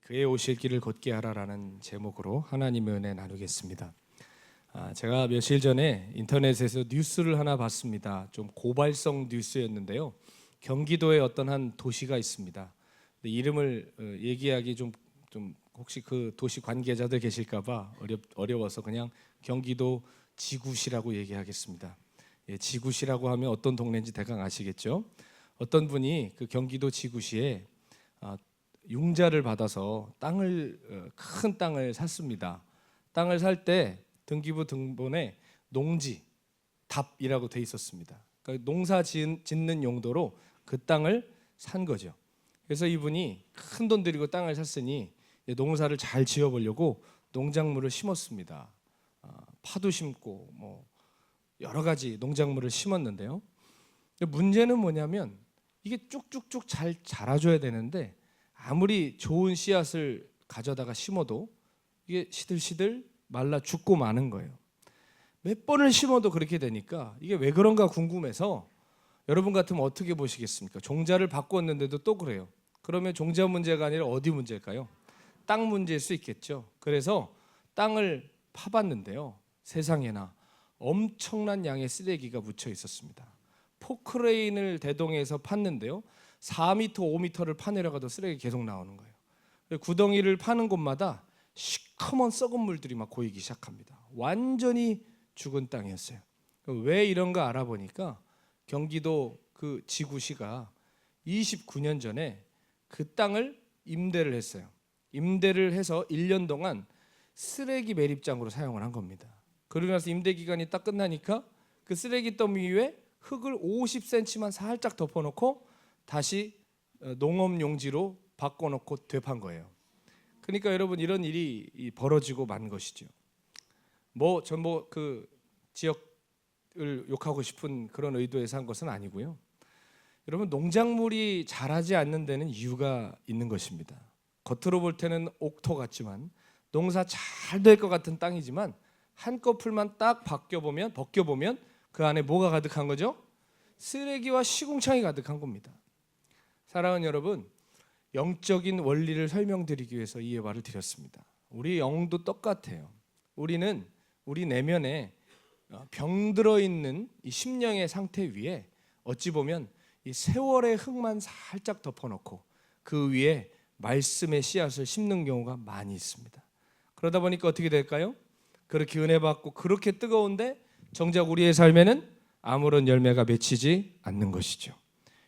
그의 오실 길을 걷게 하라라는 제목으로 하나님의 은혜 나누겠습니다. 제가 며칠 전에 인터넷에서 뉴스를 하나 봤습니다. 좀 고발성 뉴스였는데요. 경기도에 어떤 한 도시가 있습니다. 근데 이름을 얘기하기 좀 혹시 그 도시 관계자들 계실까봐 어려워서 그냥 경기도 지구시라고 얘기하겠습니다. 지구시라고 하면 어떤 동네인지 대강 아시겠죠? 어떤 분이 그 경기도 지구시에 융자를 받아서 큰 땅을 샀습니다. 땅을 살 때 등기부 등본에 농지 답이라고 돼 있었습니다. 그러니까 농사 짓는 용도로 그 땅을 산 거죠. 그래서 이분이 큰 돈 들이고 땅을 샀으니 농사를 잘 지어보려고 농작물을 심었습니다. 파도 심고 뭐 여러 가지 농작물을 심었는데요. 문제는 뭐냐면 이게 쭉쭉쭉 잘 자라줘야 되는데 아무리 좋은 씨앗을 가져다가 심어도 이게 시들시들 말라 죽고 마는 거예요. 몇 번을 심어도 그렇게 되니까 이게 왜 그런가 궁금해서 여러분 같으면 어떻게 보시겠습니까? 종자를 바꿨는데도 또 그래요. 그러면 종자 문제가 아니라 어디 문제일까요? 땅 문제일 수 있겠죠. 그래서 땅을 파봤는데요. 세상에나 엄청난 양의 쓰레기가 묻혀 있었습니다. 포크레인을 대동해서 팠는데요. 4m, 5m를 파내려가도 쓰레기 계속 나오는 거예요. 구덩이를 파는 곳마다 시커먼 썩은 물들이 막 고이기 시작합니다. 완전히 죽은 땅이었어요. 왜 이런가 알아보니까 경기도 그 지구시가 29년 전에 그 땅을 임대를 했어요. 임대를 해서 1년 동안 쓰레기 매립장으로 사용을 한 겁니다. 그러고 나서 임대 기간이 딱 끝나니까 그 쓰레기 더미 위에 흙을 50cm만 살짝 덮어놓고 다시 농업 용지로 바꿔놓고 되판 거예요. 그러니까 여러분 이런 일이 벌어지고 만 것이죠. 전부 그 지역을 욕하고 싶은 그런 의도에서 한 것은 아니고요. 여러분 농작물이 자라지 않는 데는 이유가 있는 것입니다. 겉으로 볼 때는 옥토 같지만 농사 잘 될 것 같은 땅이지만 한꺼풀만 딱 벗겨보면 그 안에 뭐가 가득한 거죠? 쓰레기와 시궁창이 가득한 겁니다. 사랑하는 여러분, 영적인 원리를 설명드리기 위해서 이 예화를 드렸습니다. 우리 영도 똑같아요. 우리는 우리 내면에 병들어 있는 이 심령의 상태 위에 어찌 보면 이 세월의 흙만 살짝 덮어놓고 그 위에 말씀의 씨앗을 심는 경우가 많이 있습니다. 그러다 보니까 어떻게 될까요? 그렇게 은혜 받고 그렇게 뜨거운데 정작 우리의 삶에는 아무런 열매가 맺히지 않는 것이죠.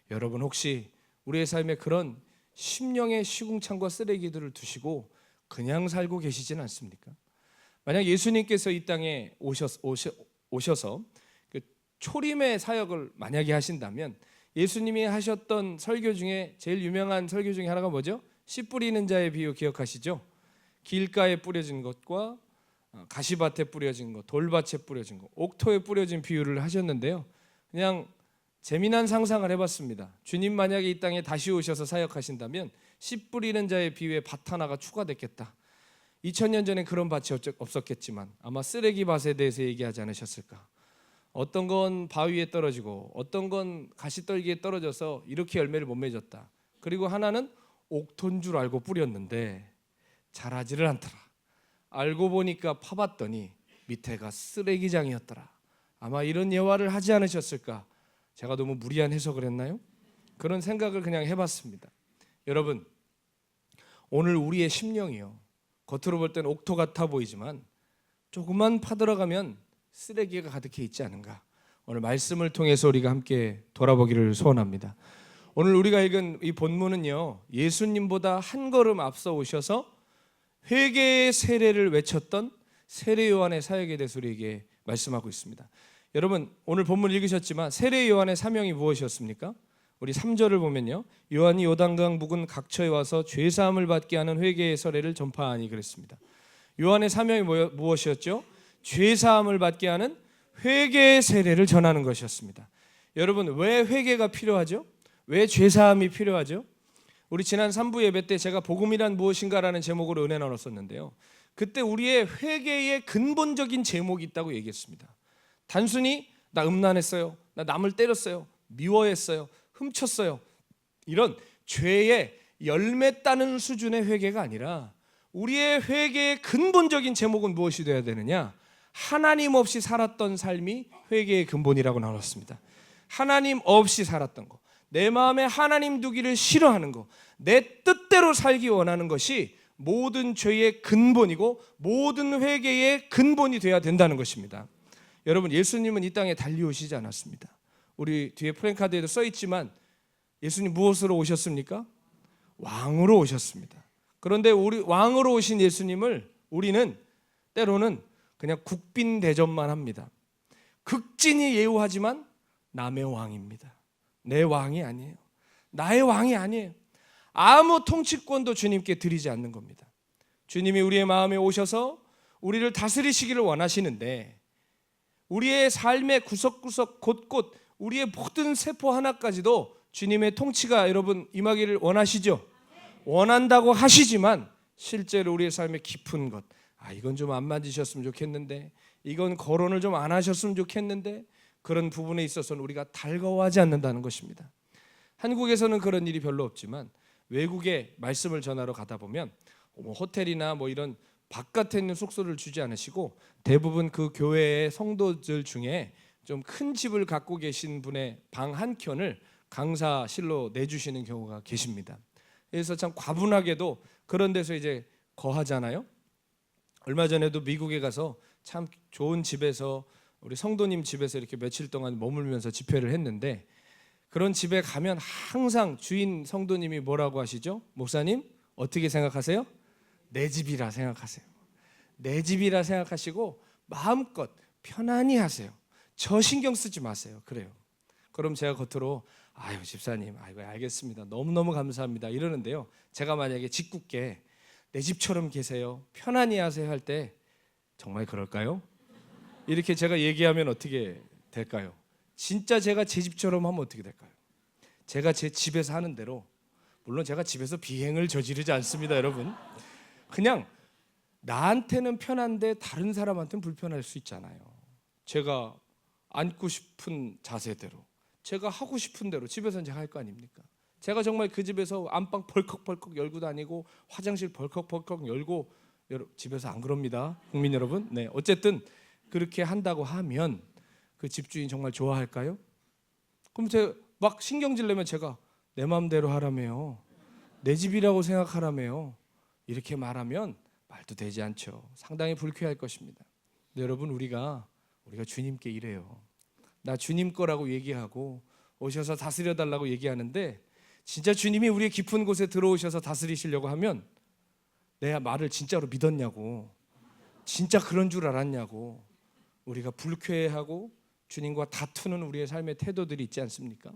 여러분 혹시 우리의 삶에 그런 심령의 시궁창과 쓰레기들을 두시고 그냥 살고 계시진 않습니까? 만약 예수님께서 이 땅에 오셔서 그 초림의 사역을 만약에 하신다면 예수님이 하셨던 설교 중에 제일 유명한 설교 중에 하나가 뭐죠? 씨 뿌리는 자의 비유 기억하시죠? 길가에 뿌려진 것과 가시밭에 뿌려진 것, 돌밭에 뿌려진 것, 옥토에 뿌려진 비유를 하셨는데요. 그냥 재미난 상상을 해봤습니다. 주님 만약에 이 땅에 다시 오셔서 사역하신다면 씨 뿌리는 자의 비유에 밭 하나가 추가됐겠다. 2000년 전에 그런 밭이 없었겠지만 아마 쓰레기 밭에 대해서 얘기하지 않으셨을까. 어떤 건 바위에 떨어지고 어떤 건 가시떨기에 떨어져서 이렇게 열매를 못 맺었다. 그리고 하나는 옥토인 줄 알고 뿌렸는데 자라지를 않더라. 알고 보니까 파봤더니 밑에가 쓰레기장이었더라. 아마 이런 예화를 하지 않으셨을까. 제가 너무 무리한 해석을 했나요? 그런 생각을 그냥 해봤습니다. 여러분, 오늘 우리의 심령이요, 겉으로 볼 때는 옥토 같아 보이지만 조금만 파들어가면 쓰레기가 가득해 있지 않은가. 오늘 말씀을 통해서 우리가 함께 돌아보기를 소원합니다. 오늘 우리가 읽은 이 본문은요, 예수님보다 한 걸음 앞서 오셔서 회개의 세례를 외쳤던 세례 요한의 사역에 대해서 우리에게 말씀하고 있습니다. 여러분 오늘 본문 읽으셨지만 세례 요한의 사명이 무엇이었습니까? 우리 3절을 보면요, 요한이 요단강 묵은 각처에 와서 죄사함을 받게 하는 회개의 세례를 전파하니 그랬습니다. 요한의 사명이 무엇이었죠? 죄사함을 받게 하는 회개의 세례를 전하는 것이었습니다. 여러분 왜 회개가 필요하죠? 왜 죄사함이 필요하죠? 우리 지난 3부 예배 때 제가 복음이란 무엇인가라는 제목으로 은혜 나눴었는데요. 그때 우리의 회개의 근본적인 제목이 있다고 얘기했습니다. 단순히 나 음란했어요, 나 남을 때렸어요, 미워했어요, 훔쳤어요, 이런 죄의 열매 따는 수준의 회개가 아니라 우리의 회개의 근본적인 제목은 무엇이 되어야 되느냐? 하나님 없이 살았던 삶이 회개의 근본이라고 나눴습니다. 하나님 없이 살았던 거, 내 마음에 하나님 두기를 싫어하는 거, 내 뜻대로 살기 원하는 것이 모든 죄의 근본이고 모든 회개의 근본이 되어야 된다는 것입니다. 여러분, 예수님은 이 땅에 달려오시지 않았습니다. 우리 뒤에 프랭카드에도 써 있지만 예수님 무엇으로 오셨습니까? 왕으로 오셨습니다. 그런데 우리 왕으로 오신 예수님을 우리는 때로는 그냥 국빈 대접만 합니다. 극진히 예우하지만 남의 왕입니다. 내 왕이 아니에요. 나의 왕이 아니에요. 아무 통치권도 주님께 드리지 않는 겁니다. 주님이 우리의 마음에 오셔서 우리를 다스리시기를 원하시는데 우리의 삶의 구석구석 곳곳 우리의 모든 세포 하나까지도 주님의 통치가 여러분 임하기를 원하시죠? 원한다고 하시지만 실제로 우리의 삶의 깊은 것, 이건 좀 안 만지셨으면 좋겠는데, 이건 거론을 좀 안 하셨으면 좋겠는데, 그런 부분에 있어서는 우리가 달가워하지 않는다는 것입니다. 한국에서는 그런 일이 별로 없지만 외국에 말씀을 전하러 가다 보면 호텔이나 이런 바깥에 있는 숙소를 주지 않으시고 대부분 그 교회의 성도들 중에 좀 큰 집을 갖고 계신 분의 방 한 켠을 강사실로 내주시는 경우가 계십니다. 그래서 참 과분하게도 그런 데서 이제 거하잖아요. 얼마 전에도 미국에 가서 참 좋은 집에서 우리 성도님 집에서 이렇게 며칠 동안 머물면서 집회를 했는데 그런 집에 가면 항상 주인 성도님이 뭐라고 하시죠? 목사님 어떻게 생각하세요? 내 집이라 생각하세요. 내 집이라 생각하시고 마음껏 편안히 하세요. 저 신경 쓰지 마세요. 그래요. 그럼 제가 겉으로 아유 집사님 아이고 알겠습니다. 너무너무 감사합니다. 이러는데요. 제가 만약에 짓궂게 내 집처럼 계세요. 편안히 하세요 할 때 정말 그럴까요? 이렇게 제가 얘기하면 어떻게 될까요? 진짜 제가 제 집처럼 하면 어떻게 될까요? 제가 제 집에서 하는 대로, 물론 제가 집에서 비행을 저지르지 않습니다, 여러분. 그냥 나한테는 편한데 다른 사람한테는 불편할 수 있잖아요. 제가 앉고 싶은 자세대로, 제가 하고 싶은 대로 집에서는 제가 할 거 아닙니까? 제가 정말 그 집에서 안방 벌컥벌컥 열고 다니고 화장실 벌컥벌컥 열고, 집에서 안 그럽니다, 국민 여러분. 네, 어쨌든 그렇게 한다고 하면 그 집주인 정말 좋아할까요? 그럼 제가 막 신경질 내면 제가 내 마음대로 하라며요, 내 집이라고 생각하라며요, 이렇게 말하면 말도 되지 않죠. 상당히 불쾌할 것입니다. 근데 여러분 우리가 주님께 이래요. 나 주님 거라고 얘기하고 오셔서 다스려 달라고 얘기하는데 진짜 주님이 우리의 깊은 곳에 들어오셔서 다스리시려고 하면 내 말을 진짜로 믿었냐고, 진짜 그런 줄 알았냐고 우리가 불쾌해하고 주님과 다투는 우리의 삶의 태도들이 있지 않습니까?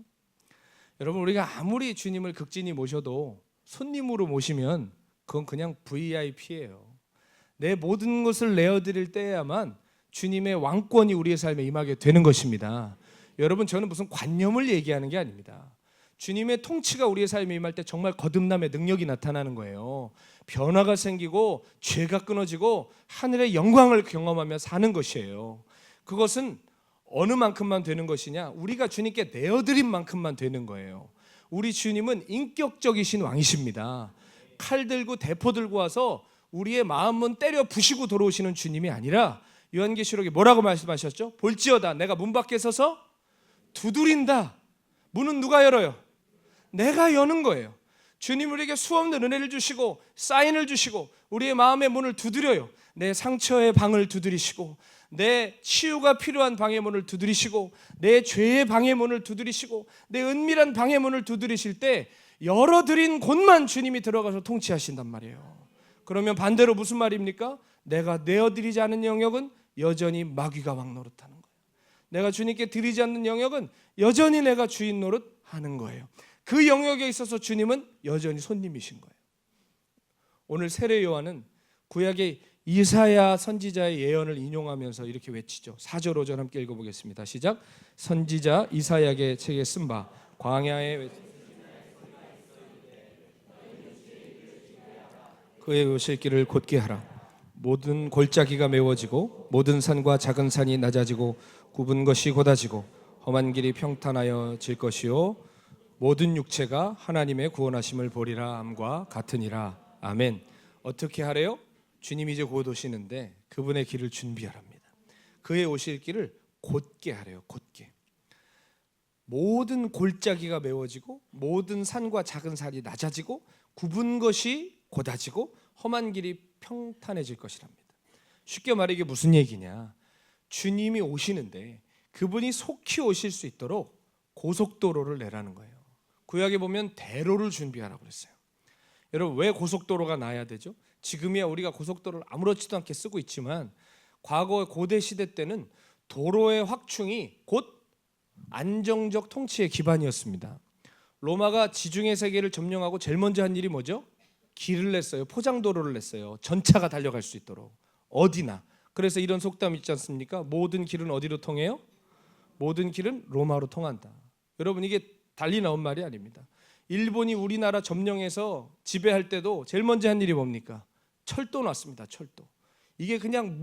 여러분 우리가 아무리 주님을 극진히 모셔도 손님으로 모시면 그건 그냥 VIP예요. 내 모든 것을 내어드릴 때야만 주님의 왕권이 우리의 삶에 임하게 되는 것입니다. 여러분 저는 무슨 관념을 얘기하는 게 아닙니다. 주님의 통치가 우리의 삶에 임할 때 정말 거듭남의 능력이 나타나는 거예요. 변화가 생기고 죄가 끊어지고 하늘의 영광을 경험하며 사는 것이에요. 그것은 어느 만큼만 되는 것이냐? 우리가 주님께 내어드린 만큼만 되는 거예요. 우리 주님은 인격적이신 왕이십니다. 칼 들고 대포 들고 와서 우리의 마음은 때려 부시고 들어오시는 주님이 아니라 요한계시록에 뭐라고 말씀하셨죠? 볼지어다 내가 문 밖에 서서 두드린다. 문은 누가 열어요? 내가 여는 거예요. 주님 우리에게 수없는 은혜를 주시고 사인을 주시고 우리의 마음의 문을 두드려요. 내 상처의 방을 두드리시고 내 치유가 필요한 방의 문을 두드리시고 내 죄의 방의 문을 두드리시고 내 은밀한 방의 문을 두드리실 때 열어드린 곳만 주님이 들어가서 통치하신단 말이에요. 그러면 반대로 무슨 말입니까? 내가 내어드리지 않은 영역은 여전히 마귀가 왕 노릇하는 거예요. 내가 주님께 드리지 않는 영역은 여전히 내가 주인 노릇하는 거예요. 그 영역에 있어서 주님은 여전히 손님이신 거예요. 오늘 세례 요한은 구약의 이사야 선지자의 예언을 인용하면서 이렇게 외치죠. 4절 5절 함께 읽어보겠습니다. 시작. 선지자 이사야의 책에 쓴 바 광야에 그의 오실 길을 곧게 하라. 모든 골짜기가 메워지고 모든 산과 작은 산이 낮아지고 굽은 것이 곧아지고 험한 길이 평탄하여 질 것이요 모든 육체가 하나님의 구원하심을 보리라 함과 같으니라. 아멘. 어떻게 하래요? 주님이 이제 곧 오시는데 그분의 길을 준비하랍니다. 그의 오실 길을 곧게 하래요. 곧게. 모든 골짜기가 메워지고 모든 산과 작은 산이 낮아지고 굽은 것이 곧아지고 험한 길이 평탄해질 것이랍니다. 쉽게 말해 이게 무슨 얘기냐? 주님이 오시는데 그분이 속히 오실 수 있도록 고속도로를 내라는 거예요. 구약에 보면 대로를 준비하라고 그랬어요. 여러분, 왜 고속도로가 나야 되죠? 지금이야 우리가 고속도로를 아무렇지도 않게 쓰고 있지만 과거 고대 시대 때는 도로의 확충이 곧 안정적 통치의 기반이었습니다. 로마가 지중해 세계를 점령하고 제일 먼저 한 일이 뭐죠? 길을 냈어요. 포장도로를 냈어요. 전차가 달려갈 수 있도록 어디나. 그래서 이런 속담 있지 않습니까? 모든 길은 어디로 통해요? 모든 길은 로마로 통한다. 여러분, 이게 달리 나온 말이 아닙니다. 일본이 우리나라 점령해서 지배할 때도 제일 먼저 한 일이 뭡니까? 철도 놨습니다. 철도. 이게 그냥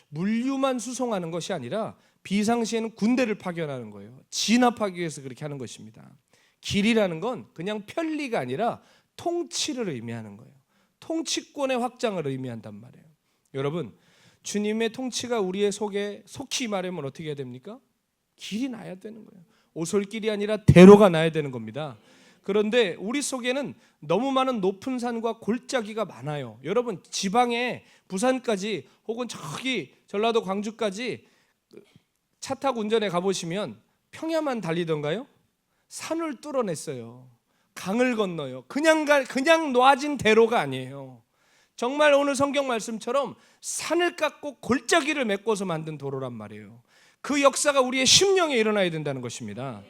물류만 수송하는 것이 아니라 비상시에는 군대를 파견하는 거예요. 진압하기 위해서 그렇게 하는 것입니다. 길이라는 건 그냥 편리가 아니라 통치를 의미하는 거예요. 통치권의 확장을 의미한단 말이에요. 여러분, 주님의 통치가 우리의 속에 속히 말하면 어떻게 해야 됩니까? 길이 나야 되는 거예요. 오솔길이 아니라 대로가 나야 되는 겁니다. 그런데 우리 속에는 너무 많은 높은 산과 골짜기가 많아요. 여러분, 지방에 부산까지 혹은 저기 전라도 광주까지 차 타고 운전해 가보시면 평야만 달리던가요? 산을 뚫어냈어요. 강을 건너요. 그냥 놓아진 대로가 아니에요. 정말 오늘 성경 말씀처럼 산을 깎고 골짜기를 메꿔서 만든 도로란 말이에요. 그 역사가 우리의 심령에 일어나야 된다는 것입니다.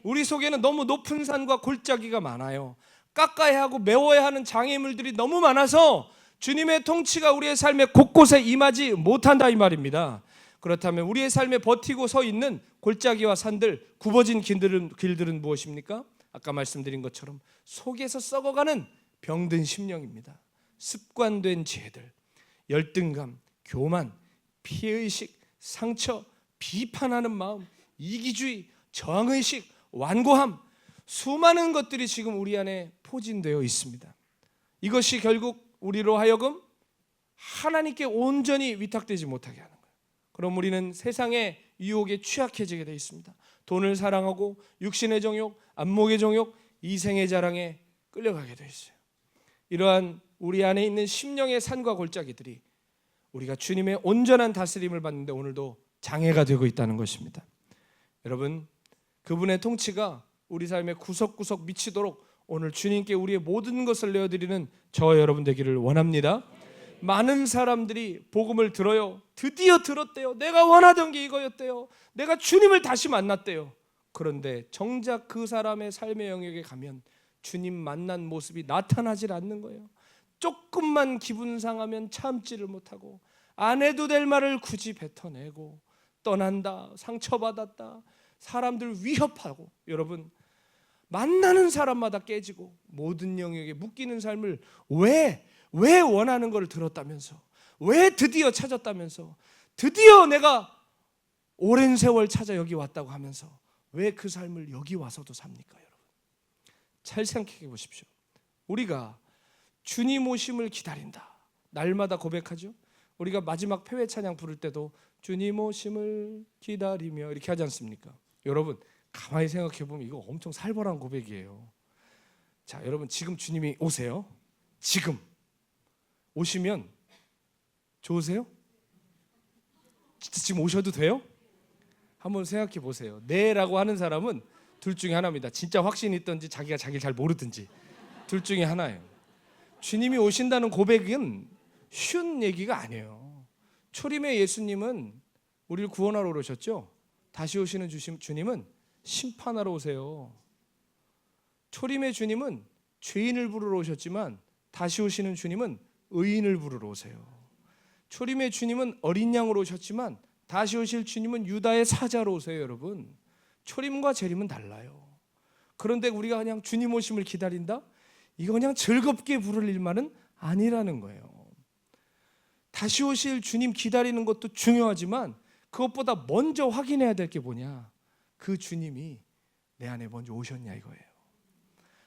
우리 속에는 너무 높은 산과 골짜기가 많아요. 깎아야 하고 메워야 하는 장애물들이 너무 많아서 주님의 통치가 우리의 삶에 곳곳에 임하지 못한다 이 말입니다. 그렇다면 우리의 삶에 버티고 서 있는 골짜기와 산들, 굽어진 길들은 무엇입니까? 아까 말씀드린 것처럼 속에서 썩어가는 병든 심령입니다. 습관된 죄들, 열등감, 교만, 피해의식, 상처, 비판하는 마음, 이기주의, 저항의식, 완고함, 수많은 것들이 지금 우리 안에 포진되어 있습니다. 이것이 결국 우리로 하여금 하나님께 온전히 위탁되지 못하게 하는 거예요. 그럼 우리는 세상의 유혹에 취약해지게 되어 있습니다. 돈을 사랑하고 육신의 정욕, 안목의 정욕, 이생의 자랑에 끌려가게 되어 있어요. 이러한 우리 안에 있는 심령의 산과 골짜기들이 우리가 주님의 온전한 다스림을 받는데 오늘도 장애가 되고 있다는 것입니다. 여러분, 그분의 통치가 우리 삶의 구석구석 미치도록 오늘 주님께 우리의 모든 것을 내어드리는 저와 여러분 되기를 원합니다. 많은 사람들이 복음을 들어요. 드디어 들었대요. 내가 원하던 게 이거였대요. 내가 주님을 다시 만났대요. 그런데 정작 그 사람의 삶의 영역에 가면 주님 만난 모습이 나타나질 않는 거예요. 조금만 기분 상하면 참지를 못하고 안 해도 될 말을 굳이 뱉어내고 떠난다, 상처받았다, 사람들 위협하고, 여러분, 만나는 사람마다 깨지고 모든 영역에 묶이는 삶을 왜 원하는 걸 들었다면서, 왜 드디어 찾았다면서, 드디어 내가 오랜 세월 찾아 여기 왔다고 하면서 왜 그 삶을 여기 와서도 삽니까? 여러분, 잘 생각해 보십시오. 우리가 주님 오심을 기다린다, 날마다 고백하죠. 우리가 마지막 폐회 찬양 부를 때도 주님 오심을 기다리며 이렇게 하지 않습니까? 여러분, 가만히 생각해 보면 이거 엄청 살벌한 고백이에요. 자, 여러분, 지금 주님이 오세요. 지금 오시면 좋으세요? 진짜 지금 오셔도 돼요? 한번 생각해 보세요. 네라고 하는 사람은 둘 중에 하나입니다. 진짜 확신이 있든지 자기가 자기를 잘 모르든지 둘 중에 하나예요. 주님이 오신다는 고백은 쉬운 얘기가 아니에요. 초림의 예수님은 우리를 구원하러 오셨죠. 다시 오시는 주님은 심판하러 오세요. 초림의 주님은 죄인을 부르러 오셨지만 다시 오시는 주님은 의인을 부르러 오세요. 초림의 주님은 어린 양으로 오셨지만 다시 오실 주님은 유다의 사자로 오세요. 여러분, 초림과 재림은 달라요. 그런데 우리가 그냥 주님 오심을 기다린다? 이거 그냥 즐겁게 부를 일만은 아니라는 거예요. 다시 오실 주님 기다리는 것도 중요하지만 그것보다 먼저 확인해야 될 게 뭐냐? 그 주님이 내 안에 먼저 오셨냐 이거예요.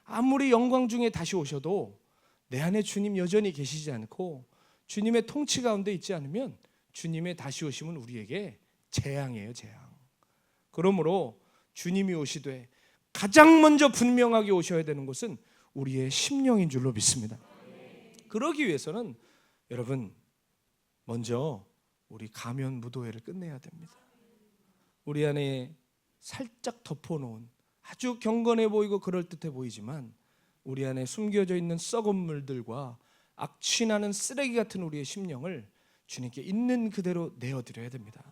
아무리 영광 중에 다시 오셔도 내 안에 주님 여전히 계시지 않고 주님의 통치 가운데 있지 않으면 주님의 다시 오심은 우리에게 재앙이에요, 재앙. 그러므로 주님이 오시되 가장 먼저 분명하게 오셔야 되는 것은 우리의 심령인 줄로 믿습니다. 그러기 위해서는 여러분 먼저 우리 가면 무도회를 끝내야 됩니다. 우리 안에 살짝 덮어놓은 아주 경건해 보이고 그럴듯해 보이지만 우리 안에 숨겨져 있는 썩은 물들과 악취나는 쓰레기 같은 우리의 심령을 주님께 있는 그대로 내어드려야 됩니다.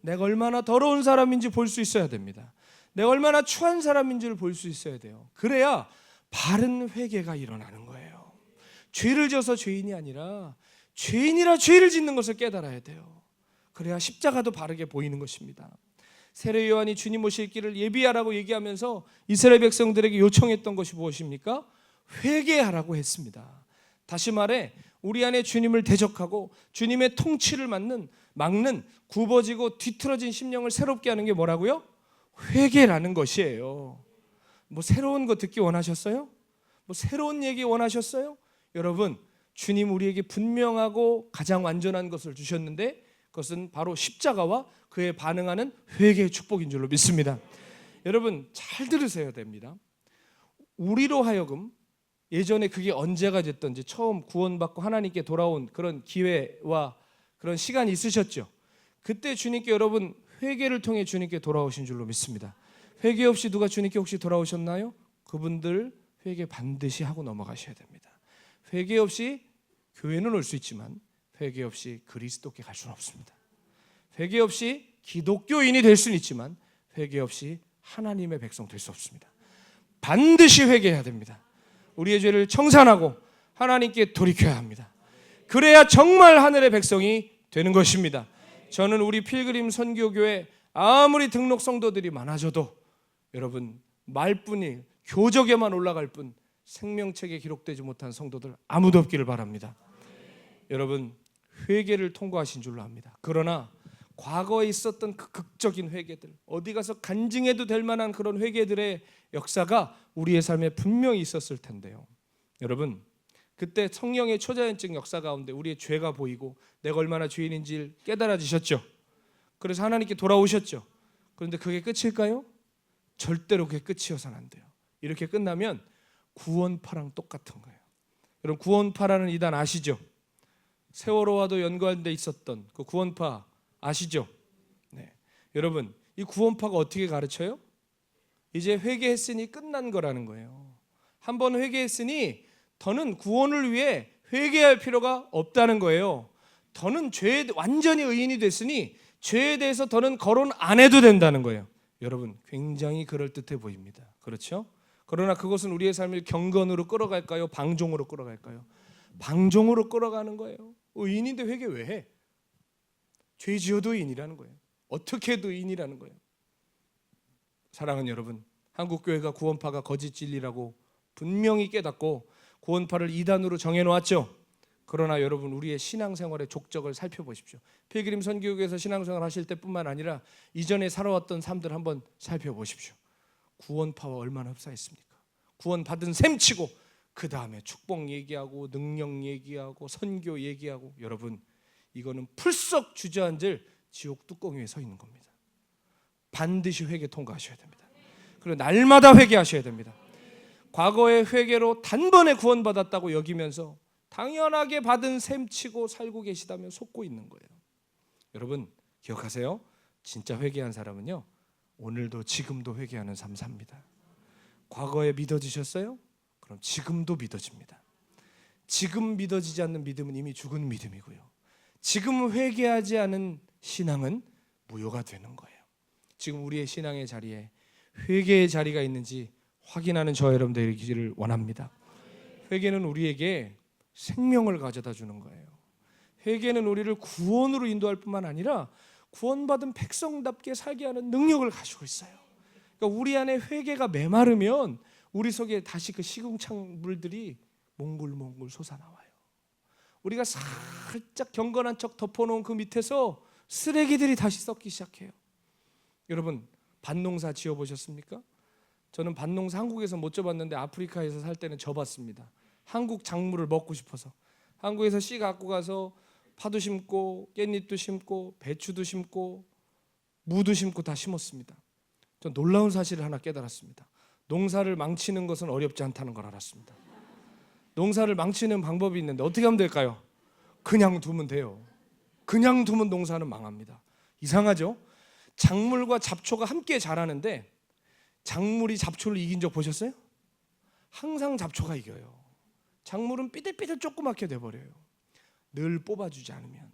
내가 얼마나 더러운 사람인지 볼 수 있어야 됩니다. 내가 얼마나 추한 사람인지를 볼 수 있어야 돼요. 그래야 바른 회개가 일어나는 거예요. 죄를 져서 죄인이 아니라 죄인이라 죄를 짓는 것을 깨달아야 돼요. 그래야 십자가도 바르게 보이는 것입니다. 세례 요한이 주님 오실 길을 예비하라고 얘기하면서 이스라엘 백성들에게 요청했던 것이 무엇입니까? 회개하라고 했습니다. 다시 말해 우리 안에 주님을 대적하고 주님의 통치를 막는 굽어지고 뒤틀어진 심령을 새롭게 하는 게 뭐라고요? 회개라는 것이에요. 뭐 새로운 거 듣기 원하셨어요? 뭐 새로운 얘기 원하셨어요? 여러분, 주님 우리에게 분명하고 가장 완전한 것을 주셨는데 그것은 바로 십자가와 그에 반응하는 회개의 축복인 줄로 믿습니다. 여러분 잘 들으셔야 됩니다. 우리로 하여금 예전에 그게 언제가 됐던지 처음 구원받고 하나님께 돌아온 그런 기회와 그런 시간이 있으셨죠. 그때 주님께 여러분 회개를 통해 주님께 돌아오신 줄로 믿습니다. 회개 없이 누가 주님께 혹시 돌아오셨나요? 그분들 회개 반드시 하고 넘어가셔야 됩니다. 회개 없이 교회는 올 수 있지만 회개 없이 그리스도께 갈 수는 없습니다. 회개 없이 기독교인이 될 수는 있지만 회개 없이 하나님의 백성 될 수 없습니다. 반드시 회개해야 됩니다. 우리의 죄를 청산하고 하나님께 돌이켜야 합니다. 그래야 정말 하늘의 백성이 되는 것입니다. 저는 우리 필그림 선교교회 아무리 등록 성도들이 많아져도 여러분 말뿐이 교적에만 올라갈 뿐 생명책에 기록되지 못한 성도들 아무도 없기를 바랍니다. 여러분 회개를 통과하신 줄로 압니다. 그러나 과거에 있었던 그 극적인 회개들, 어디 가서 간증해도 될 만한 그런 회개들의 역사가 우리의 삶에 분명히 있었을 텐데요. 여러분 그때 성령의 초자연적 역사 가운데 우리의 죄가 보이고 내가 얼마나 죄인인지 깨달아지셨죠. 그래서 하나님께 돌아오셨죠. 그런데 그게 끝일까요? 절대로 그게 끝이어서는 안 돼요. 이렇게 끝나면 구원파랑 똑같은 거예요. 여러분 구원파라는 이단 아시죠? 세월호와도 연관돼 있었던 그 구원파 아시죠? 네. 여러분 이 구원파가 어떻게 가르쳐요? 이제 회개했으니 끝난 거라는 거예요. 한번 회개했으니 더는 구원을 위해 회개할 필요가 없다는 거예요. 더는 죄에 완전히 의인이 됐으니 죄에 대해서 더는 거론 안 해도 된다는 거예요. 여러분 굉장히 그럴듯해 보입니다. 그렇죠? 그러나 그것은 우리의 삶을 경건으로 끌어갈까요? 방종으로 끌어갈까요? 방종으로 끌어가는 거예요. 의인인데 회개 왜 해? 죄 지어도 의인이라는 거예요. 어떻게 해도 의인이라는 거예요. 사랑하는 여러분, 한국교회가 구원파가 거짓 진리라고 분명히 깨닫고 구원파를 이단으로 정해놓았죠. 그러나 여러분 우리의 신앙생활의 족적을 살펴보십시오. 필그림 선교교에서 신앙생활 하실 때뿐만 아니라 이전에 살아왔던 삶들 한번 살펴보십시오. 구원파와 얼마나 흡사했습니까? 구원받은 셈치고 그 다음에 축복 얘기하고 능력 얘기하고 선교 얘기하고 여러분 이거는 풀썩 주저앉을 지옥 뚜껑 위에 서 있는 겁니다. 반드시 회개 통과하셔야 됩니다. 그리고 날마다 회개하셔야 됩니다. 과거의 회개로 단번에 구원받았다고 여기면서 당연하게 받은 셈치고 살고 계시다면 속고 있는 거예요. 여러분 기억하세요. 진짜 회개한 사람은요 오늘도 지금도 회개하는 삶 삽니다. 과거에 믿어지셨어요? 그럼 지금도 믿어집니다. 지금 믿어지지 않는 믿음은 이미 죽은 믿음이고요. 지금 회개하지 않은 신앙은 무효가 되는 거예요. 지금 우리의 신앙의 자리에 회개의 자리가 있는지 확인하는 저 여러분들 되기를 원합니다. 회개는 우리에게 생명을 가져다 주는 거예요. 회개는 우리를 구원으로 인도할 뿐만 아니라 구원받은 백성답게 살게 하는 능력을 가지고 있어요. 그러니까 우리 안에 회개가 메마르면 우리 속에 다시 그 시궁창 물들이 몽글몽글 솟아나와요. 우리가 살짝 경건한 척 덮어놓은 그 밑에서 쓰레기들이 다시 썩기 시작해요. 여러분 밭농사 지어보셨습니까? 저는 밭농사 한국에서 못 져봤는데 아프리카에서 살 때는 져봤습니다. 한국 작물을 먹고 싶어서 한국에서 씨 갖고 가서 파도 심고 깻잎도 심고 배추도 심고 무도 심고 다 심었습니다. 전 놀라운 사실을 하나 깨달았습니다. 농사를 망치는 것은 어렵지 않다는 걸 알았습니다. 농사를 망치는 방법이 있는데 어떻게 하면 될까요? 그냥 두면 돼요. 그냥 두면 농사는 망합니다. 이상하죠? 작물과 잡초가 함께 자라는데 작물이 잡초를 이긴 적 보셨어요? 항상 잡초가 이겨요. 작물은 삐들삐들 조그맣게 돼버려요. 늘 뽑아주지 않으면,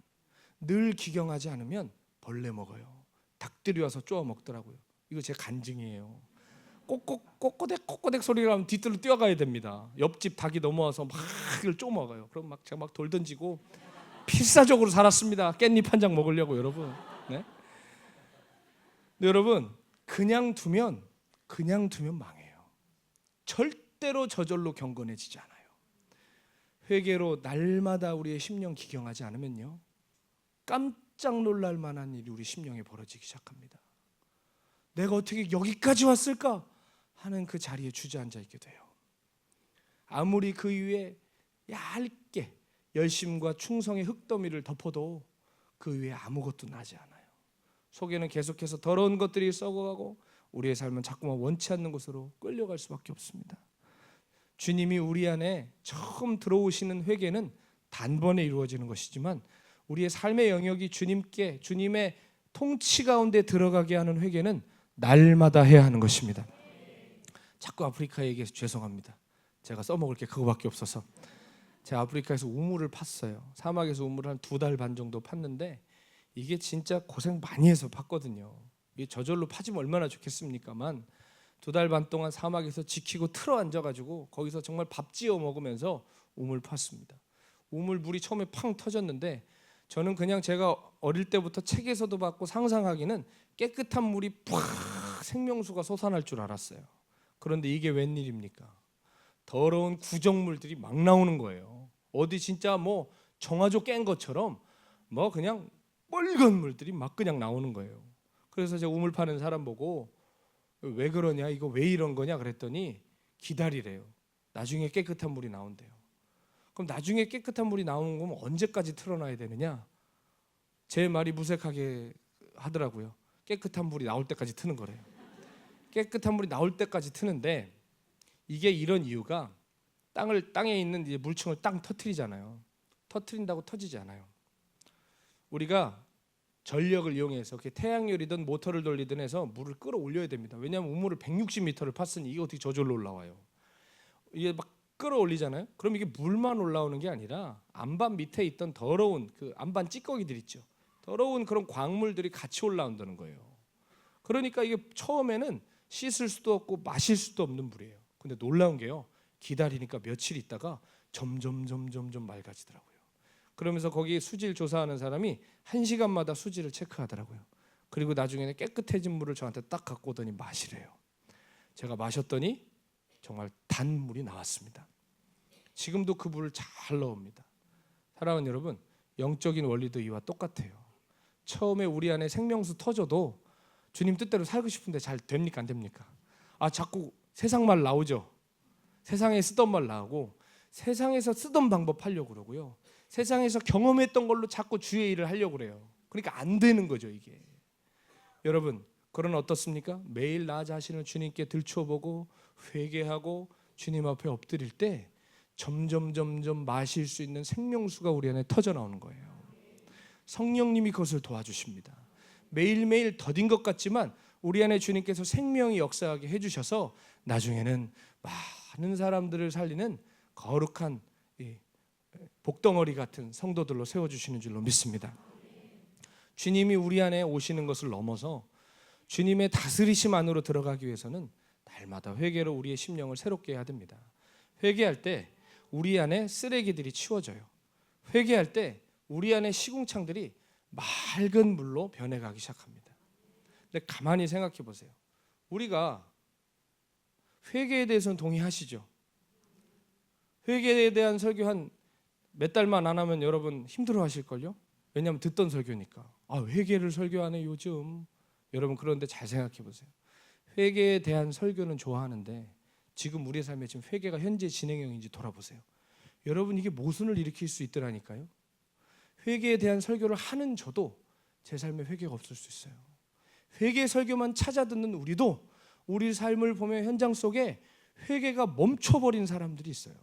늘 기경하지 않으면 벌레 먹어요. 닭들이 와서 쪼아 먹더라고요. 이거 제 간증이에요. 꼬꼬댁 소리가 나면 뒤뜰로 뛰어가야 됩니다. 옆집 닭이 넘어와서 막 이걸 쪼 먹어요. 그럼 막 제가 막 돌 던지고 필사적으로 살았습니다. 깻잎 한 장 먹으려고 여러분. 네? 근데 여러분 그냥 두면 망해요. 절대로 저절로 경건해지지 않아요. 회개로 날마다 우리의 심령 기경하지 않으면요, 깜짝 놀랄 만한 일이 우리 심령에 벌어지기 시작합니다. 내가 어떻게 여기까지 왔을까 하는 그 자리에 주저앉아 있게 돼요. 아무리 그 위에 얇게 열심과 충성의 흙더미를 덮어도 그 위에 아무것도 나지 않아요. 속에는 계속해서 더러운 것들이 썩어가고 우리의 삶은 자꾸만 원치 않는 곳으로 끌려갈 수밖에 없습니다. 주님이 우리 안에 처음 들어오시는 회개는 단번에 이루어지는 것이지만 우리의 삶의 영역이 주님의 통치 가운데 들어가게 하는 회개는 날마다 해야 하는 것입니다. 자꾸 아프리카 얘기해서 죄송합니다. 제가 써먹을 게 그거밖에 없어서. 제가 아프리카에서 우물을 팠어요. 사막에서 우물을 한 2달 반 정도 팠는데 이게 진짜 고생 많이 해서 팠거든요. 이게 저절로 파지면 얼마나 좋겠습니까만 2달 반 동안 사막에서 지키고 틀어 앉아가지고 거기서 정말 밥 지어 먹으면서 우물 팠습니다. 우물 물이 처음에 팡 터졌는데 저는 그냥 제가 어릴 때부터 책에서도 봤고 상상하기는 깨끗한 물이 팍 생명수가 솟아날 줄 알았어요. 그런데 이게 웬일입니까? 더러운 구정물들이 막 나오는 거예요. 어디 진짜 뭐 정화조 깬 것처럼 뭐 그냥 빨간 물들이 막 그냥 나오는 거예요. 그래서 제가 우물 파는 사람 보고 왜 그러냐, 이거 왜 이런 거냐 그랬더니 기다리래요. 나중에 깨끗한 물이 나온대요. 그럼 나중에 깨끗한 물이 나오는 거면 언제까지 틀어놔야 되느냐? 제 말이 무색하게 하더라고요. 깨끗한 물이 나올 때까지 트는 거래요. 깨끗한 물이 나올 때까지 트는데 이게 이런 이유가 땅에 있는 이제 물층을 땅 터트리잖아요. 터트린다고 터지지 않아요. 우리가 전력을 이용해서 태양열이든 모터를 돌리든 해서 물을 끌어올려야 됩니다. 왜냐하면 우물을 160m를 팠으니 이게 어떻게 저절로 올라와요. 이게 막 끌어올리잖아요. 그럼 이게 물만 올라오는 게 아니라 안반 밑에 있던 더러운 그 안반 찌꺼기들 있죠. 더러운 그런 광물들이 같이 올라온다는 거예요. 그러니까 이게 처음에는 씻을 수도 없고 마실 수도 없는 물이에요. 근데 놀라운 게요, 기다리니까 며칠 있다가 점점 맑아지더라고요. 그러면서 거기 수질 조사하는 사람이 1시간마다 수질을 체크하더라고요. 그리고 나중에는 깨끗해진 물을 저한테 딱 갖고 오더니 마시래요. 제가 마셨더니 정말 단 물이 나왔습니다. 지금도 그 물을 잘 넣습니다. 사랑하는 여러분, 영적인 원리도 이와 똑같아요. 처음에 우리 안에 생명수 터져도 주님 뜻대로 살고 싶은데 잘 됩니까, 안 됩니까? 자꾸 세상 말 나오죠. 세상에 쓰던 말 나오고 세상에서 쓰던 방법 하려고 그러고요. 세상에서 경험했던 걸로 자꾸 주의 일을 하려고 그래요. 그러니까 안 되는 거죠, 이게. 여러분, 그러나 어떻습니까? 매일 나 자신을 주님께 들춰보고 회개하고 주님 앞에 엎드릴 때 점점 마실 수 있는 생명수가 우리 안에 터져 나오는 거예요. 성령님이 그것을 도와주십니다. 매일매일 더딘 것 같지만 우리 안에 주님께서 생명이 역사하게 해주셔서 나중에는 많은 사람들을 살리는 거룩한 복덩어리 같은 성도들로 세워주시는 줄로 믿습니다. 주님이 우리 안에 오시는 것을 넘어서 주님의 다스리심 안으로 들어가기 위해서는 날마다 회개로 우리의 심령을 새롭게 해야 됩니다. 회개할 때 우리 안에 쓰레기들이 치워져요. 회개할 때 우리 안에 시궁창들이 맑은 물로 변해가기 시작합니다. 근데 가만히 생각해 보세요. 우리가 회개에 대해서는 동의하시죠? 회개에 대한 설교 한 몇 달만 안 하면 여러분 힘들어하실걸요? 왜냐하면 듣던 설교니까. 회개를 설교하네 요즘. 여러분, 그런데 잘 생각해 보세요. 회개에 대한 설교는 좋아하는데 지금 우리의 삶에 지금 회개가 현재 진행형인지 돌아보세요. 여러분, 이게 모순을 일으킬 수 있더라니까요. 회개에 대한 설교를 하는 저도 제 삶에 회개가 없을 수 있어요. 회개 설교만 찾아 듣는 우리도 우리 삶을 보면 현장 속에 회개가 멈춰버린 사람들이 있어요.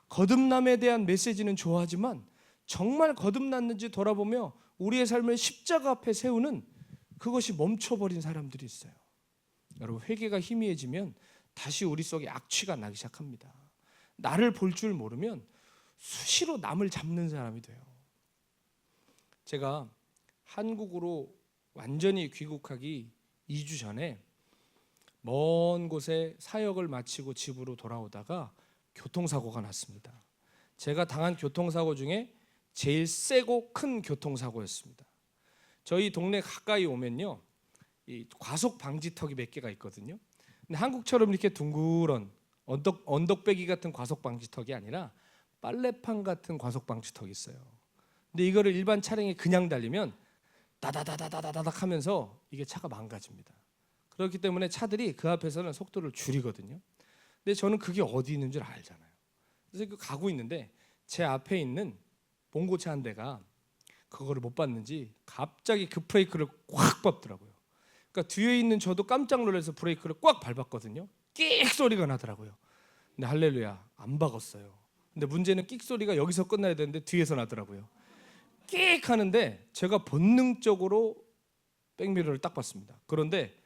거듭남에 대한 메시지는 좋아하지만 정말 거듭났는지 돌아보며 우리의 삶을 십자가 앞에 세우는 그것이 멈춰버린 사람들이 있어요. 여러분, 회개가 희미해지면 다시 우리 속에 악취가 나기 시작합니다. 나를 볼 줄 모르면 수시로 남을 잡는 사람이 돼요. 제가 한국으로 완전히 귀국하기 2주 전에 먼 곳에 사역을 마치고 집으로 돌아오다가 교통사고가 났습니다. 제가 당한 교통사고 중에 제일 세고 큰 교통사고였습니다. 저희 동네 가까이 오면요, 이 과속 방지턱이 몇 개가 있거든요. 근데 한국처럼 이렇게 둥그런 언덕배기 같은 과속 방지턱이 아니라 빨래판 같은 과속 방지턱이 있어요. 근데 이거를 일반 차량이 그냥 달리면 다다다다다닥 하면서 이게 차가 망가집니다. 그렇기 때문에 차들이 그 앞에서는 속도를 줄이거든요. 근데 저는 그게 어디 있는 줄 알잖아요. 그래서 가고 있는데 제 앞에 있는 봉고차 한 대가 그거를 못 봤는지 갑자기 급브레이크를 꽉 밟더라고요. 그러니까 뒤에 있는 저도 깜짝 놀라서 브레이크를 꽉 밟았거든요. 끽 소리가 나더라고요. 근데 할렐루야, 안 박았어요. 근데 문제는 끽 소리가 여기서 끝나야 되는데 뒤에서 나더라고요. 끽 하는데 제가 본능적으로 백미러를 딱 봤습니다. 그런데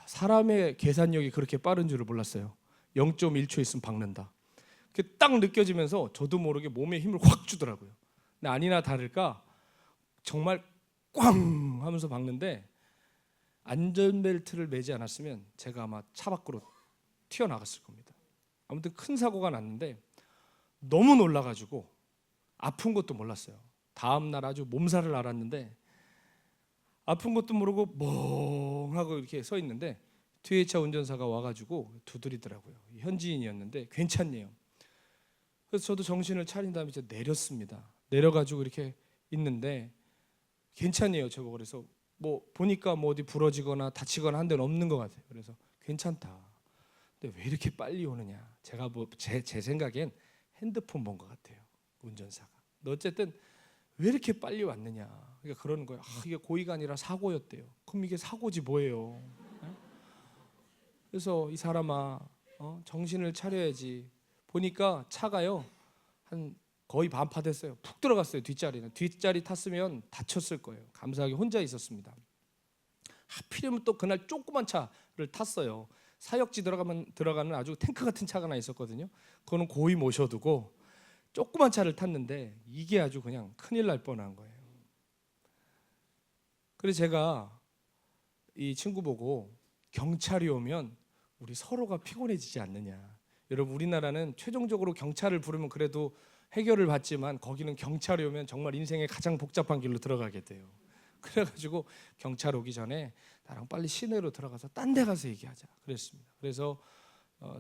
사람의 계산력이 그렇게 빠른 줄을 몰랐어요. 0.1초 있으면 박는다. 그게 딱 느껴지면서 저도 모르게 몸에 힘을 확 주더라고요. 근데 아니나 다를까 정말 꽝 하면서 박는데 안전벨트를 매지 않았으면 제가 아마 차 밖으로 튀어나갔을 겁니다. 아무튼 큰 사고가 났는데 너무 놀라가지고 아픈 것도 몰랐어요. 다음 날 아주 몸살을 앓았는데 아픈 것도 모르고 멍하고 이렇게 서 있는데 뒤에 차 운전사가 와가지고 두드리더라고요. 현지인이었는데 괜찮네요. 그래서 저도 정신을 차린 다음에 이제 내렸습니다. 내려가지고 이렇게 있는데 괜찮네요. 저거 그래서 뭐 보니까 뭐 어디 부러지거나 다치거나 한 데는 없는 것 같아요. 그래서 괜찮다. 근데 왜 이렇게 빨리 오느냐? 제가 뭐 제 생각엔 핸드폰 본 것 같아요. 운전사가. 근데 어쨌든 왜 이렇게 빨리 왔느냐? 그러니까 그러는 거예요. 이게 고의가 아니라 사고였대요. 그럼 이게 사고지 뭐예요? 그래서 이 사람아, 정신을 차려야지. 보니까 차가요 한 거의 반파 됐어요. 푹 들어갔어요. 뒷자리는. 뒷자리 탔으면 다쳤을 거예요. 감사하게 혼자 있었습니다. 하필이면 또 그날 조그만 차를 탔어요. 사역지 들어가는 아주 탱크 같은 차가 하나 있었거든요. 그거는 고이 모셔두고 조그만 차를 탔는데 이게 아주 그냥 큰일 날 뻔한 거예요. 그래서 제가 이 친구 보고 경찰이 오면 우리 서로가 피곤해지지 않느냐. 여러분, 우리나라는 최종적으로 경찰을 부르면 그래도 해결을 받지만 거기는 경찰이 오면 정말 인생의 가장 복잡한 길로 들어가게 돼요. 그래가지고 경찰 오기 전에 나랑 빨리 시내로 들어가서 딴 데 가서 얘기하자 그랬습니다. 그래서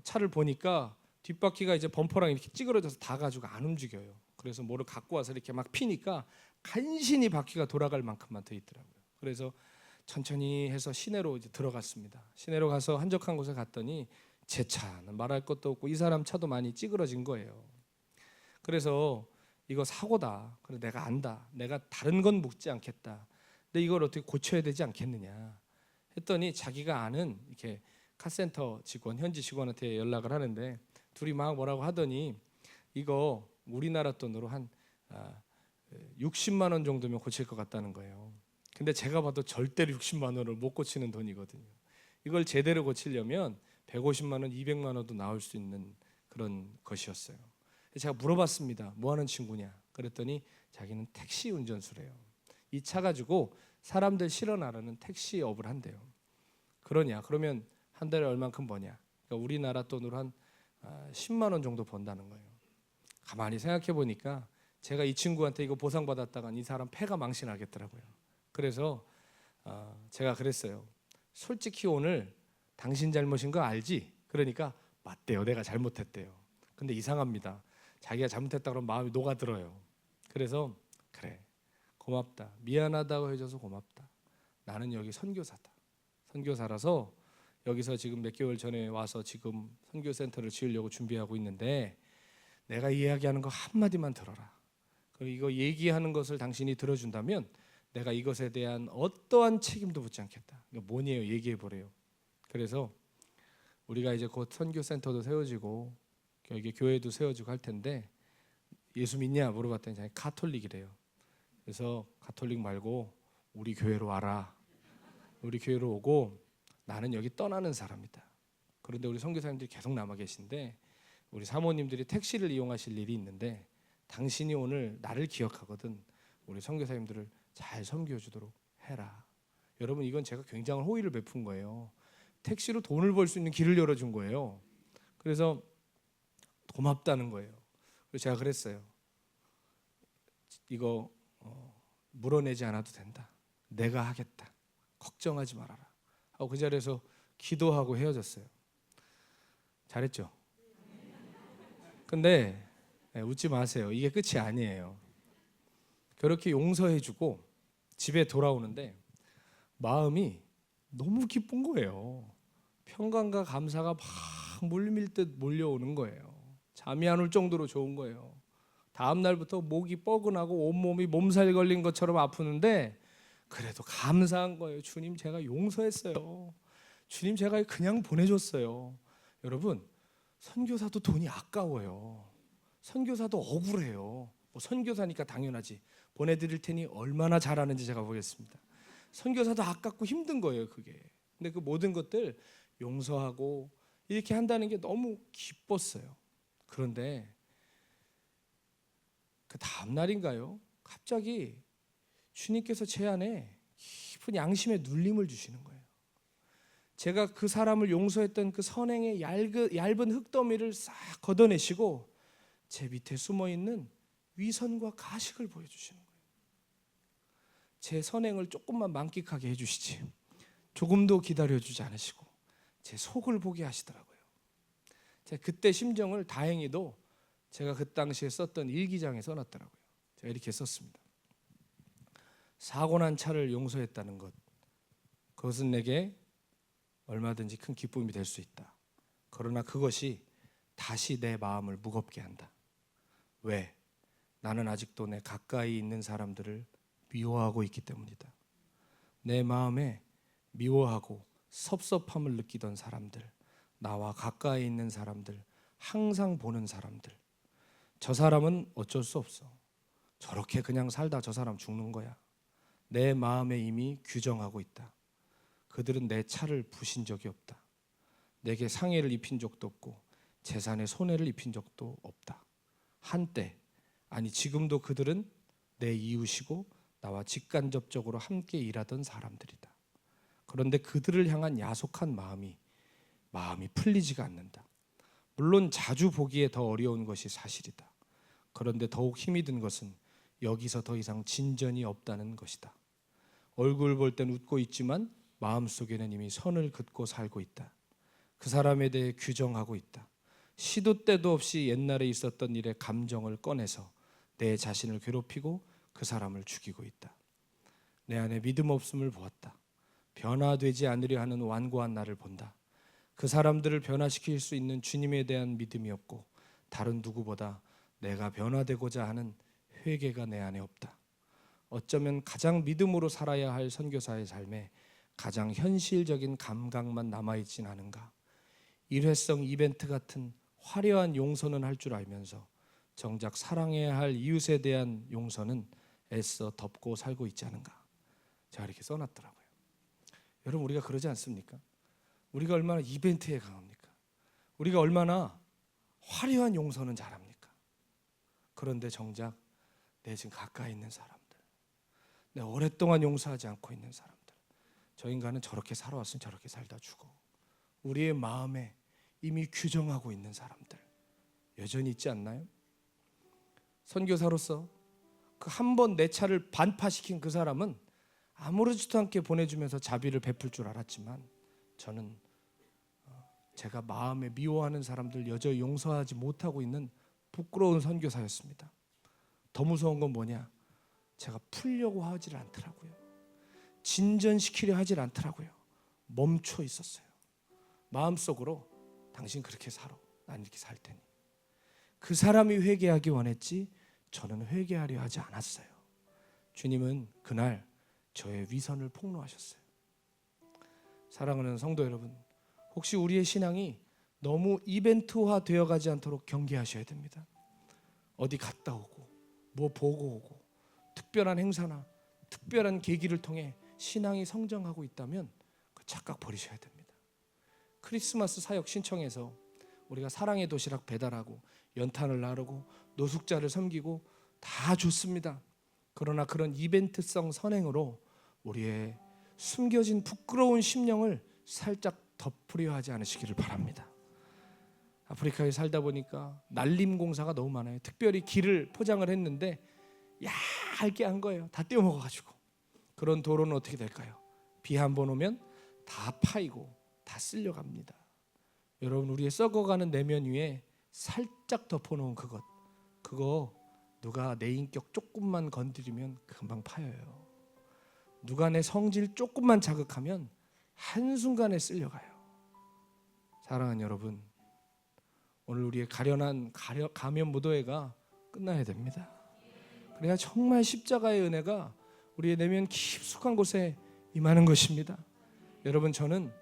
차를 보니까 뒷바퀴가 이제 범퍼랑 이렇게 찌그러져서 다 가지고 안 움직여요. 그래서 뭐를 갖고 와서 이렇게 막 피니까 간신히 바퀴가 돌아갈 만큼만 돼 있더라고요. 그래서 천천히 해서 시내로 이제 들어갔습니다. 시내로 가서 한적한 곳에 갔더니 제 차는 말할 것도 없고 이 사람 차도 많이 찌그러진 거예요. 그래서 이거 사고다. 그래 내가 안다. 내가 다른 건 묻지 않겠다. 근데 이걸 어떻게 고쳐야 되지 않겠느냐 했더니 자기가 아는 이렇게 카센터 직원, 현지 직원한테 연락을 하는데 둘이 막 뭐라고 하더니 이거 우리나라 돈으로 한 60만 원 정도면 고칠 것 같다는 거예요. 근데 제가 봐도 절대로 60만 원을 못 고치는 돈이거든요. 이걸 제대로 고치려면 150만 원, 200만 원도 나올 수 있는 그런 것이었어요. 제가 물어봤습니다. 뭐 하는 친구냐? 그랬더니 자기는 택시 운전수래요. 이 차 가지고 사람들 실어 나르는 택시업을 한대요. 그러냐? 그러면 한 달에 얼만큼 버냐? 그러니까 우리나라 돈으로 한 10만 원 정도 번다는 거예요. 가만히 생각해 보니까 제가 이 친구한테 이거 보상받았다간 이 사람 폐가 망신하겠더라고요. 그래서 제가 그랬어요. 솔직히 오늘 당신 잘못인 거 알지? 그러니까 맞대요. 내가 잘못했대요. 근데 이상합니다. 자기가 잘못했다 그러면 마음이 녹아들어요. 그래서 그래 고맙다. 미안하다고 해줘서 고맙다. 나는 여기 선교사다. 선교사라서 여기서 지금 몇 개월 전에 와서 지금 선교센터를 지으려고 준비하고 있는데 내가 이야기하는 거 한마디만 들어라. 그리고 이거 얘기하는 것을 당신이 들어준다면 내가 이것에 대한 어떠한 책임도 묻지 않겠다. 그러니까 뭐니에요? 얘기해 보래요. 그래서 우리가 이제 곧 선교센터도 세워지고 여기 교회도 세워지고 할 텐데 예수 믿냐 물어봤더니 자기 가톨릭이래요. 그래서 가톨릭 말고 우리 교회로 와라. 우리 교회로 오고 나는 여기 떠나는 사람이다. 그런데 우리 선교사님들이 계속 남아 계신데 우리 사모님들이 택시를 이용하실 일이 있는데 당신이 오늘 나를 기억하거든 우리 선교사님들을 잘 섬겨 주도록 해라. 여러분 이건 제가 굉장한 호의를 베푼 거예요. 택시로 돈을 벌 수 있는 길을 열어준 거예요. 그래서 고맙다는 거예요. 그래서 제가 그랬어요. 이거 물어내지 않아도 된다. 내가 하겠다. 걱정하지 말아라. 하고 그 자리에서 기도하고 헤어졌어요. 잘했죠? 근데 웃지 마세요. 이게 끝이 아니에요. 그렇게 용서해주고 집에 돌아오는데 마음이 너무 기쁜 거예요. 평강과 감사가 막 물밀듯 몰려오는 거예요. 잠이 안 올 정도로 좋은 거예요. 다음 날부터 목이 뻐근하고 온몸이 몸살 걸린 것처럼 아프는데 그래도 감사한 거예요. 주님 제가 용서했어요. 주님 제가 그냥 보내줬어요. 여러분 선교사도 돈이 아까워요. 선교사도 억울해요. 뭐 선교사니까 당연하지. 보내드릴 테니 얼마나 잘하는지 제가 보겠습니다. 선교사도 아깝고 힘든 거예요 그게. 근데 그 모든 것들 용서하고 이렇게 한다는 게 너무 기뻤어요. 그런데 그 다음 날인가요? 갑자기 주님께서 제 안에 깊은 양심의 눌림을 주시는 거예요. 제가 그 사람을 용서했던 그 선행의 얇은 흙더미를 싹 걷어내시고 제 밑에 숨어있는 위선과 가식을 보여주시는 거예요. 제 선행을 조금만 만끽하게 해주시지 조금도 기다려주지 않으시고 제 속을 보게 하시더라고요. 제가 그때 심정을 다행히도 제가 그 당시에 썼던 일기장에 써놨더라고요. 제가 이렇게 썼습니다. 사고 난 차를 용서했다는 것, 그것은 내게 얼마든지 큰 기쁨이 될 수 있다. 그러나 그것이 다시 내 마음을 무겁게 한다. 왜? 나는 아직도 내 가까이 있는 사람들을 미워하고 있기 때문이다. 내 마음에 미워하고 섭섭함을 느끼던 사람들, 나와 가까이 있는 사람들, 항상 보는 사람들, 저 사람은 어쩔 수 없어. 저렇게 그냥 살다 저 사람 죽는 거야. 내 마음에 이미 규정하고 있다. 그들은 내 차를 부신 적이 없다. 내게 상해를 입힌 적도 없고 재산에 손해를 입힌 적도 없다. 한때, 아니 지금도 그들은 내 이웃이고 나와 직간접적으로 함께 일하던 사람들이다. 그런데 그들을 향한 야속한 마음이 풀리지가 않는다. 물론 자주 보기에 더 어려운 것이 사실이다. 그런데 더욱 힘이 든 것은 여기서 더 이상 진전이 없다는 것이다. 얼굴 볼 땐 웃고 있지만 마음속에는 이미 선을 긋고 살고 있다. 그 사람에 대해 규정하고 있다. 시도 때도 없이 옛날에 있었던 일에 감정을 꺼내서 내 자신을 괴롭히고 그 사람을 죽이고 있다. 내 안에 믿음 없음을 보았다. 변화되지 않으려 하는 완고한 나를 본다. 그 사람들을 변화시킬 수 있는 주님에 대한 믿음이 없고 다른 누구보다 내가 변화되고자 하는 회개가 내 안에 없다. 어쩌면 가장 믿음으로 살아야 할 선교사의 삶에 가장 현실적인 감각만 남아있진 않은가. 일회성 이벤트 같은 화려한 용서는 할 줄 알면서 정작 사랑해야 할 이웃에 대한 용서는 애써 덮고 살고 있지 않은가. 제가 이렇게 써놨더라고요. 여러분 우리가 그러지 않습니까? 우리가 얼마나 이벤트에 강합니까? 우리가 얼마나 화려한 용서는 잘합니까? 그런데 정작 내 지금 가까이 있는 사람들, 내 오랫동안 용서하지 않고 있는 사람들, 저 인간은 저렇게 살아왔으면 저렇게 살다 죽어. 우리의 마음에 이미 규정하고 있는 사람들 여전히 있지 않나요? 선교사로서 그 한 번 내 차를 반파시킨 그 사람은 아무렇지도 않게 보내주면서 자비를 베풀 줄 알았지만 저는 제가 마음에 미워하는 사람들 여전히 용서하지 못하고 있는 부끄러운 선교사였습니다. 더 무서운 건 뭐냐? 제가 풀려고 하질 않더라고요. 진전시키려 하질 않더라고요. 멈춰 있었어요. 마음속으로 당신 그렇게 살아, 난 이렇게 살 테니. 그 사람이 회개하기 원했지 저는 회개하려 하지 않았어요. 주님은 그날 저의 위선을 폭로하셨어요. 사랑하는 성도 여러분, 혹시 우리의 신앙이 너무 이벤트화 되어가지 않도록 경계하셔야 됩니다. 어디 갔다 오고 뭐 보고 오고 특별한 행사나 특별한 계기를 통해 신앙이 성장하고 있다면 그 착각 버리셔야 됩니다. 크리스마스 사역 신청해서 우리가 사랑의 도시락 배달하고 연탄을 나르고 노숙자를 섬기고 다 좋습니다. 그러나 그런 이벤트성 선행으로 우리의 숨겨진 부끄러운 심령을 살짝 덮으려 하지 않으시기를 바랍니다. 아프리카에 살다 보니까 날림 공사가 너무 많아요. 특별히 길을 포장을 했는데 얇게 한 거예요. 다 떼어먹어가지고. 그런 도로는 어떻게 될까요? 비 한 번 오면 다 파이고 다 쓸려갑니다. 여러분, 우리의 썩어가는 내면 위에 살짝 덮어놓은 그거 누가 내 인격 조금만 건드리면 금방 파여요. 누가 내 성질 조금만 자극하면 한순간에 쓸려가요. 사랑하는 여러분, 오늘 우리의 가련한 가면 무도회가 끝나야 됩니다. 그래야 정말 십자가의 은혜가 우리의 내면 깊숙한 곳에 임하는 것입니다. 여러분, 저는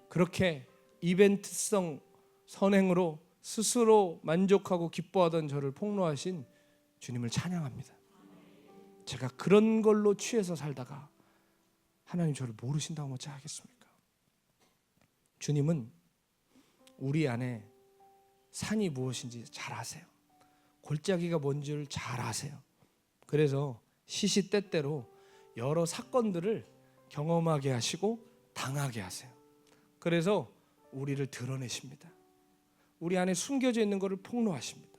그렇게 이벤트성 선행으로 스스로 만족하고 기뻐하던 저를 폭로하신 주님을 찬양합니다. 제가 그런 걸로 취해서 살다가 하나님 저를 모르신다고 어찌 하겠습니까? 주님은 우리 안에 산이 무엇인지 잘 아세요. 골짜기가 뭔지를 잘 아세요. 그래서 시시때때로 여러 사건들을 경험하게 하시고 당하게 하세요. 그래서 우리를 드러내십니다. 우리 안에 숨겨져 있는 것을 폭로하십니다.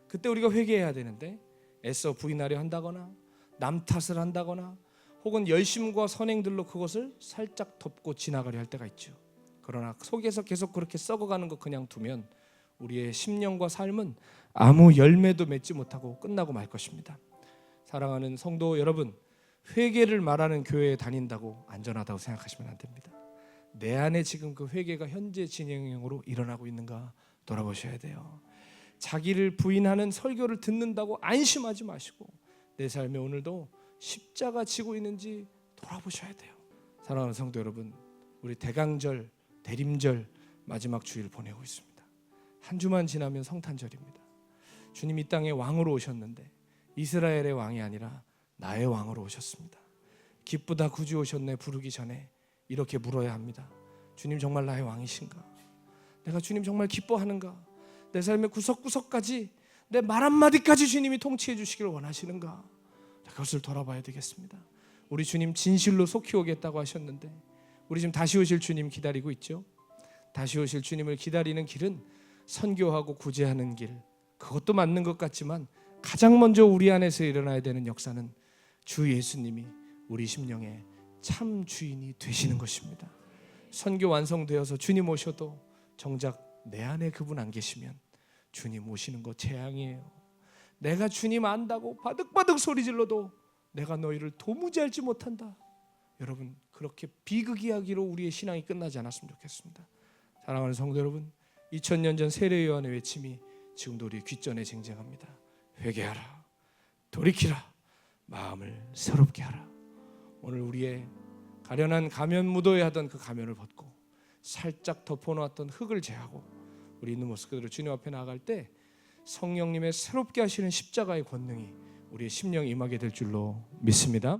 그때 우리가 회개해야 되는데 애써 부인하려 한다거나 남 탓을 한다거나 혹은 열심과 선행들로 그것을 살짝 덮고 지나가려 할 때가 있죠. 그러나 속에서 계속 그렇게 썩어가는 거 그냥 두면 우리의 심령과 삶은 아무 열매도 맺지 못하고 끝나고 말 것입니다. 사랑하는 성도 여러분, 회개를 말하는 교회에 다닌다고 안전하다고 생각하시면 안 됩니다. 내 안에 지금 그 회개가 현재 진행형으로 일어나고 있는가 돌아보셔야 돼요. 자기를 부인하는 설교를 듣는다고 안심하지 마시고 내 삶에 오늘도 십자가 지고 있는지 돌아보셔야 돼요. 사랑하는 성도 여러분, 우리 대강절, 대림절 마지막 주일 보내고 있습니다. 한 주만 지나면 성탄절입니다. 주님 이 땅에 왕으로 오셨는데 이스라엘의 왕이 아니라 나의 왕으로 오셨습니다. 기쁘다 구주 오셨네 부르기 전에 이렇게 물어야 합니다. 주님 정말 나의 왕이신가? 내가 주님 정말 기뻐하는가? 내 삶의 구석구석까지 내 말 한마디까지 주님이 통치해 주시기를 원하시는가? 그것을 돌아봐야 되겠습니다. 우리 주님 진실로 속히 오겠다고 하셨는데 우리 지금 다시 오실 주님 기다리고 있죠. 다시 오실 주님을 기다리는 길은 선교하고 구제하는 길, 그것도 맞는 것 같지만 가장 먼저 우리 안에서 일어나야 되는 역사는 주 예수님이 우리 심령의 참 주인이 되시는 것입니다. 선교 완성되어서 주님 오셔도 정작 내 안에 그분 안 계시면 주님 오시는 거 재앙이에요. 내가 주님 안다고 바득바득 소리질러도 내가 너희를 도무지 알지 못한다. 여러분, 그렇게 비극이야기로 우리의 신앙이 끝나지 않았으면 좋겠습니다. 사랑하는 성도 여러분, 2000년 전 세례 요한의 외침이 지금도 우리 귓전에 쟁쟁합니다. 회개하라, 돌이키라, 마음을 새롭게 하라. 오늘 우리의 가련한 가면 무도회 하던 그 가면을 벗고 살짝 덮어놓았던 흙을 제하고 우리 있는 모습 그대로 주님 앞에 나아갈 때 성령님의 새롭게 하시는 십자가의 권능이 우리의 심령에 임하게 될 줄로 믿습니다.